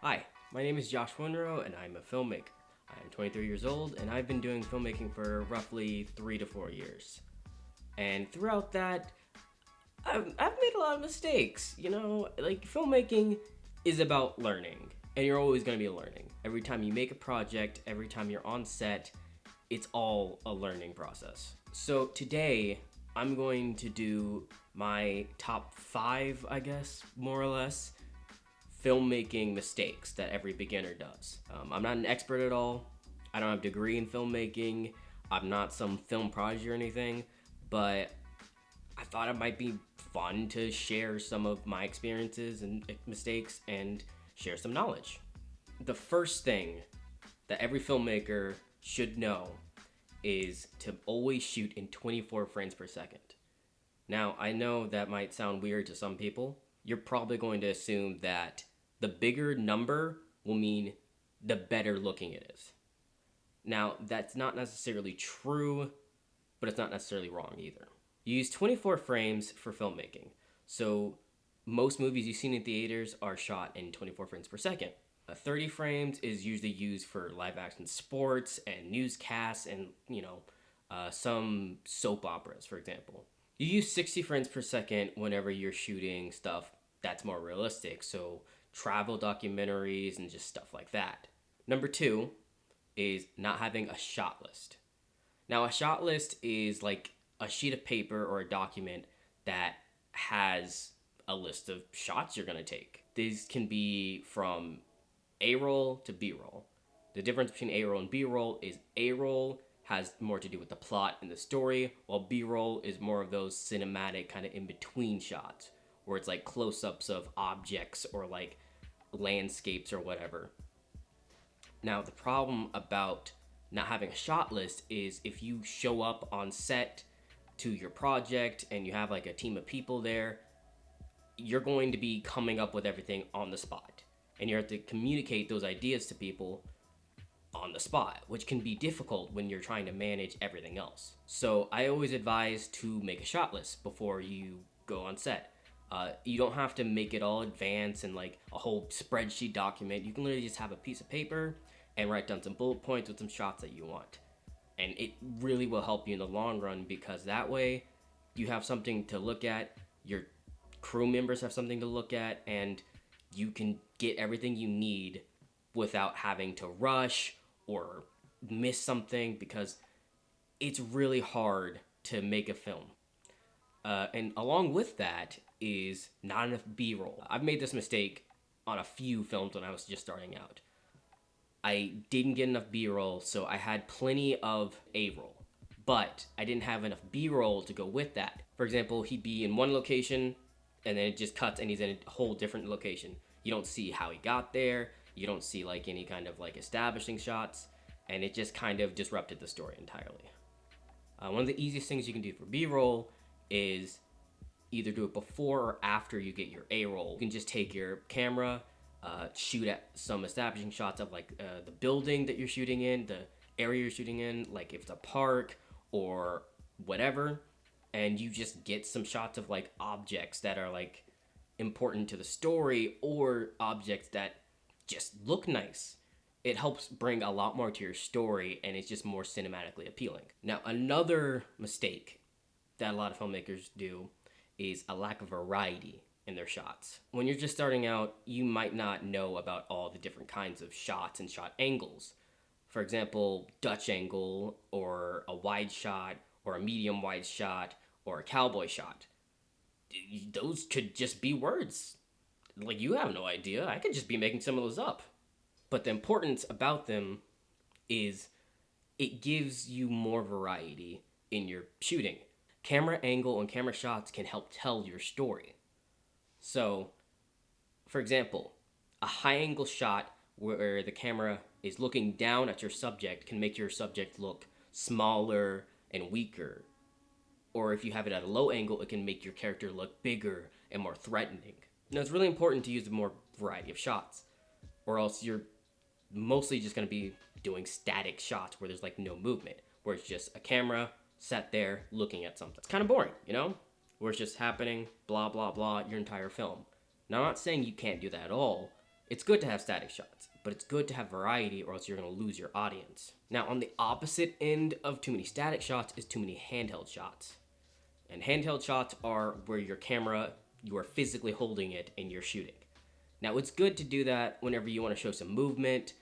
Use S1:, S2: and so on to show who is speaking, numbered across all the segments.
S1: Hi, my name is Josh Winrow and I'm a filmmaker. I'm 23 years old and I've been doing filmmaking for roughly 3 to 4 years. And throughout that, I've made a lot of mistakes. Like filmmaking is about learning, and you're always going to be learning. Every time you make a project, every time you're on set, it's all a learning process. So today, I'm going to do my top 5, I guess, more or less, filmmaking mistakes that every beginner does. I'm not an expert at all. I don't have a degree in filmmaking. I'm not some film prodigy or anything, but I thought it might be fun to share some of my experiences and mistakes and share some knowledge. The first thing that every filmmaker should know is to always shoot in 24 frames per second. Now, I know that might sound weird to some people. You're probably going to assume that the bigger number will mean the better looking it is. Now, that's not necessarily true, but it's not necessarily wrong either. You use 24 frames for filmmaking. So most movies you've seen in theaters are shot in 24 frames per second. 30 frames is usually used for live action sports and newscasts and, some soap operas, for example. You use 60 frames per second whenever you're shooting stuff that's more realistic. So travel documentaries and just stuff like that. Number 2 is not having a shot list. Now, a shot list is like a sheet of paper or a document that has a list of shots you're going to take. These can be from A-roll to B-roll. The difference between A-roll and B-roll is A-roll has more to do with the plot and the story, while B-roll is more of those cinematic kind of in-between shots, where it's like close-ups of objects or like landscapes or whatever. Now, the problem about not having a shot list is if you show up on set to your project and you have like a team of people there, you're going to be coming up with everything on the spot. And you have to communicate those ideas to people on the spot, which can be difficult when you're trying to manage everything else. So I always advise to make a shot list before you go on set. You don't have to make it all advanced and like a whole spreadsheet document. You can literally just have a piece of paper and write down some bullet points with some shots that you want. And it really will help you in the long run because that way you have something to look at, your crew members have something to look at, and you can get everything you need without having to rush or miss something because it's really hard to make a film. And along with that is not enough B-roll. I've made this mistake on a few films when I was just starting out. I didn't get enough B-roll, so I had plenty of A-roll, but I didn't have enough B-roll to go with that. For example, he'd be in one location, and then it just cuts and he's in a whole different location. You don't see how he got there, you don't see like any kind of like establishing shots, and it just kind of disrupted the story entirely. One of the easiest things you can do for B-roll is either do it before or after you get your A-roll. You can just take your camera, shoot at some establishing shots of like the building that you're shooting in, the area you're shooting in, like if it's a park or whatever, and you just get some shots of like objects that are like important to the story or objects that just look nice. It helps bring a lot more to your story and it's just more cinematically appealing. Now, another mistake that a lot of filmmakers do is a lack of variety in their shots. When you're just starting out, you might not know about all the different kinds of shots and shot angles. For example, Dutch angle, or a wide shot, or a medium wide shot, or a cowboy shot. Those could just be words. Like, you have no idea. I could just be making some of those up. But the importance about them is it gives you more variety in your shooting. Camera angle and camera shots can help tell your story. So, for example, a high angle shot where the camera is looking down at your subject can make your subject look smaller and weaker. Or if you have it at a low angle, it can make your character look bigger and more threatening. Now, it's really important to use a more variety of shots, or else you're mostly just going to be doing static shots where there's like no movement, where it's just a camera sat there looking at something. It's kind of boring, where it's just happening, blah, blah, blah, your entire film. Now, I'm not saying you can't do that at all, It's good to have static shots, but it's good to have variety or else you're going to lose your audience. Now, on the opposite end of too many static shots is too many handheld shots. And handheld shots are where your camera, you are physically holding it and you're shooting. Now, it's good to do that whenever you want to show some movement.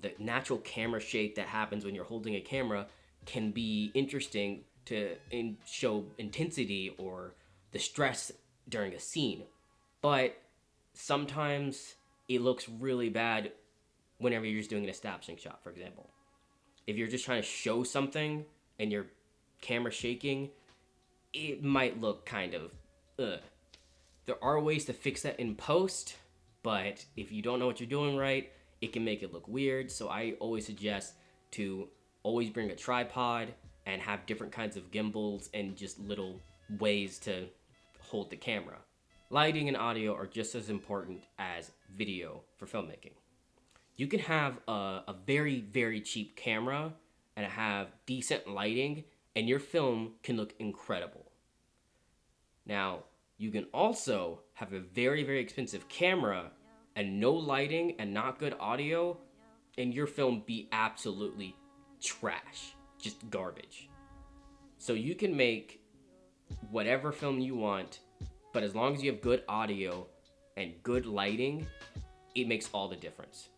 S1: The natural camera shake that happens when you're holding a camera can be interesting to show intensity or the stress during a scene. But sometimes it looks really bad whenever you're just doing an establishing shot, for example. If you're just trying to show something and your camera shaking, it might look kind of ugh. There are ways to fix that in post, but if you don't know what you're doing right, it can make it look weird. So I always suggest to always bring a tripod and have different kinds of gimbals and just little ways to hold the camera. Lighting and audio are just as important as video for filmmaking. You can have a very, very cheap camera and have decent lighting, and your film can look incredible. Now, you can also have a very, very expensive camera and no lighting and not good audio, and your film be absolutely trash, just garbage. So you can make whatever film you want, but as long as you have good audio and good lighting, it makes all the difference.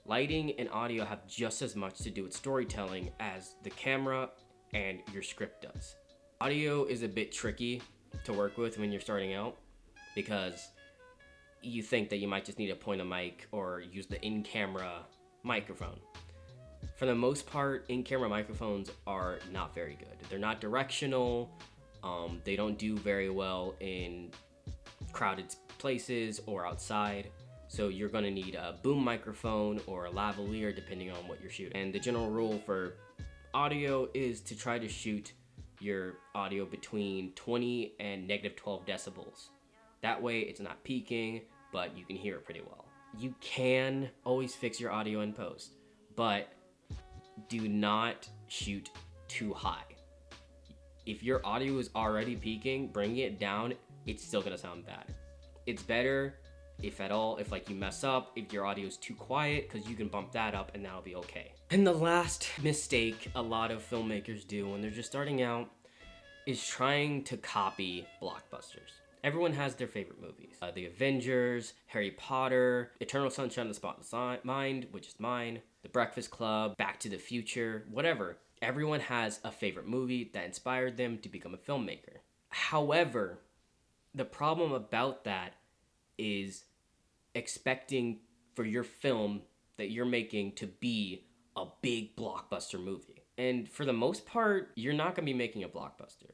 S1: Lighting and audio have just as much to do with storytelling as the camera and your script does. Audio is a bit tricky to work with when you're starting out because you think that you might just need to point a mic or use the in-camera microphone. For the most part, in-camera microphones are not very good. They're not directional. They don't do very well in crowded places or outside. So you're gonna need a boom microphone or a lavalier depending on what you're shooting. And the general rule for audio is to try to shoot your audio between 20 and negative 12 decibels. That way it's not peaking, but you can hear it pretty well. You can always fix your audio in post, but do not shoot too high. If your audio is already peaking, bringing it down, it's still gonna sound bad. It's better, if at all, if like you mess up, if your audio is too quiet, because you can bump that up and that'll be okay. And the last mistake a lot of filmmakers do when they're just starting out is trying to copy blockbusters. Everyone has their favorite movies. The Avengers, Harry Potter, Eternal Sunshine of the Spotless Mind, which is mine, The Breakfast Club, Back to the Future, whatever. Everyone has a favorite movie that inspired them to become a filmmaker. However, the problem about that is expecting for your film that you're making to be a big blockbuster movie. And for the most part, you're not going to be making a blockbuster.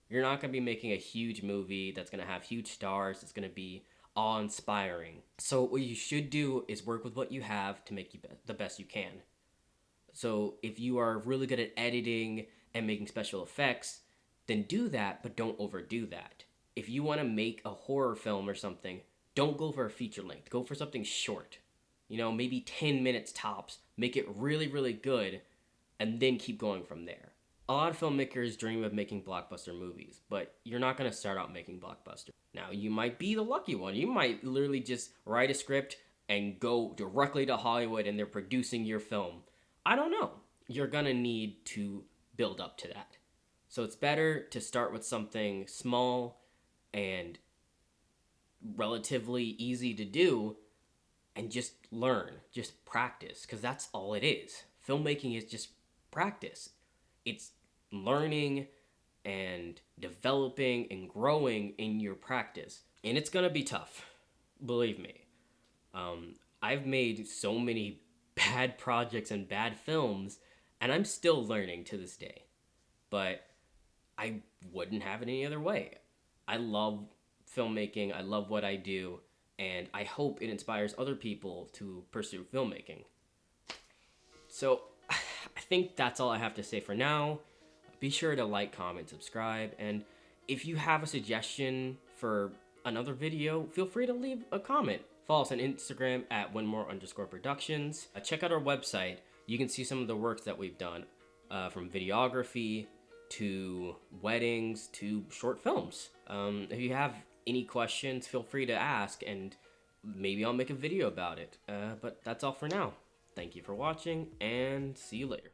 S1: You're not going to be making a huge movie that's going to have huge stars, that's going to be awe-inspiring. So what you should do is work with what you have to make you the best you can. So if you are really good at editing and making special effects, then do that, but don't overdo that. If you want to make a horror film or something, don't go for a feature length. Go for something short. You know, maybe 10 minutes tops. Make it really, really good, and then keep going from there. A lot of filmmakers dream of making blockbuster movies, but you're not going to start out making blockbuster. Now, you might be the lucky one. You might literally just write a script and go directly to Hollywood and they're producing your film. I don't know. You're going to need to build up to that. So it's better to start with something small and relatively easy to do and just learn, just practice, because that's all it is. Filmmaking is just practice. It's learning and developing and growing in your practice. And it's going to be tough, believe me. I've made so many bad projects and bad films, and I'm still learning to this day. But I wouldn't have it any other way. I love filmmaking, I love what I do, and I hope it inspires other people to pursue filmmaking. So, I think that's all I have to say for now. Be sure to like, comment, subscribe, and if you have a suggestion for another video, feel free to leave a comment. Follow us on Instagram at winmore_productions. Check out our website. You can see some of the works that we've done, from videography to weddings to short films. If you have any questions, feel free to ask, and maybe I'll make a video about it. But that's all for now. Thank you for watching, and see you later.